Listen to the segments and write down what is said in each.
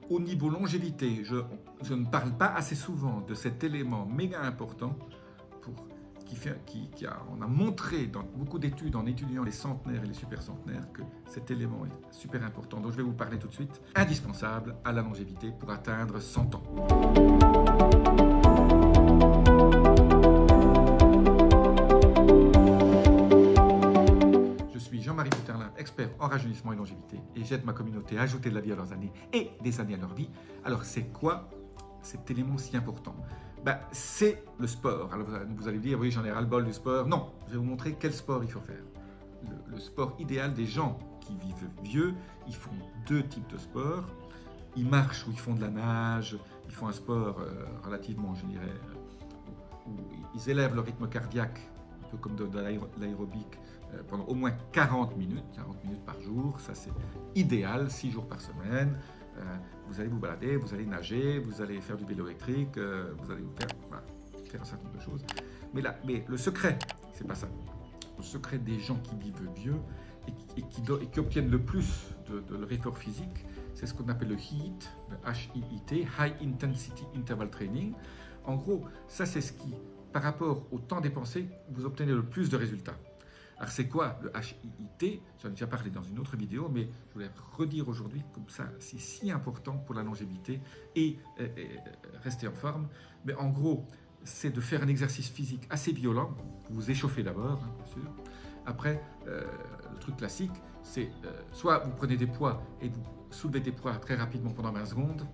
au niveau longévité, je ne parle pas assez souvent de cet élément méga important on a montré dans beaucoup d'études en étudiant les centenaires et les super centenaires que cet élément est super important. Donc je vais vous parler tout de suite, indispensable à la longévité pour atteindre 100 ans. Je suis Jean-Marie Pouterlin, expert en rajeunissement et longévité, et j'aide ma communauté à ajouter de la vie à leurs années et des années à leur vie. Alors c'est quoi cet élément si important? C'est le sport. Alors vous allez me dire, oui, j'en ai ras-le-bol du sport. Non, je vais vous montrer quel sport il faut faire. Le sport idéal des gens qui vivent vieux, ils font deux types de sports. Ils marchent ou ils font de la nage, ils font un sport relativement, je dirais, où ils élèvent leur rythme cardiaque, un peu comme de l'aérobic, pendant au moins 40 minutes par jour. Ça, c'est idéal, 6 jours par semaine. Vous allez vous balader, vous allez nager, vous allez faire du vélo électrique, vous allez faire un certain nombre de choses. Mais le secret, c'est pas ça. Le secret des gens qui vivent vieux et qui obtiennent le plus de leur effort physique, c'est ce qu'on appelle le HIIT, le H-I-I-T, High Intensity Interval Training. En gros, ça c'est ce qui, par rapport au temps dépensé, vous obtenez le plus de résultats. Alors c'est quoi le HIIT? J'en ai déjà parlé dans une autre vidéo, mais je voulais redire aujourd'hui, comme ça, c'est si important pour la longévité et rester en forme. Mais en gros, c'est de faire un exercice physique assez violent. Vous vous échauffez d'abord, hein, bien sûr. Après, le truc classique, c'est soit vous prenez des poids et vous soulevez des poids très rapidement pendant 20 secondes,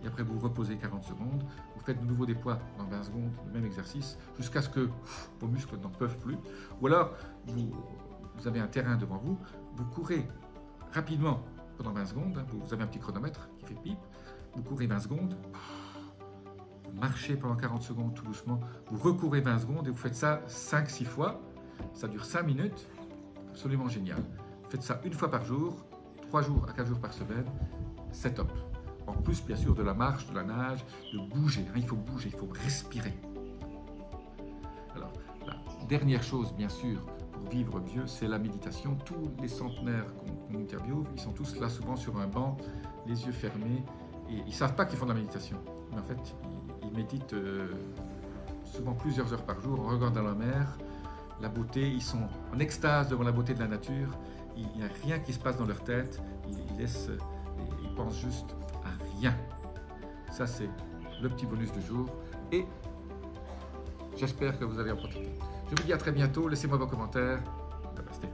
et après vous reposez 40 secondes, vous faites de nouveau des poids pendant 20 secondes, le même exercice, jusqu'à ce que vos muscles n'en peuvent plus. Ou alors, vous avez un terrain devant vous, vous courez rapidement pendant 20 secondes, vous avez un petit chronomètre qui fait pipe, vous courez 20 secondes, vous marchez pendant 40 secondes tout doucement, vous recourez 20 secondes et vous faites ça 5-6 fois, ça dure 5 minutes, absolument génial. Vous faites ça une fois par jour, 3 jours à 4 jours par semaine, c'est top. En plus, bien sûr, de la marche, de la nage, de bouger. Il faut bouger, il faut respirer. Alors, la dernière chose, bien sûr, pour vivre vieux, c'est la méditation. Tous les centenaires qu'on interviewe, ils sont tous là, souvent sur un banc, les yeux fermés, et ils ne savent pas qu'ils font de la méditation. Mais en fait, ils méditent souvent plusieurs heures par jour en regardant la mer, la beauté. Ils sont en extase devant la beauté de la nature. Il n'y a rien qui se passe dans leur tête. Ils pensent juste à rien. Ça, c'est le petit bonus du jour. Et j'espère que vous allez en profiter. Je vous dis à très bientôt. Laissez-moi vos commentaires. Namaste.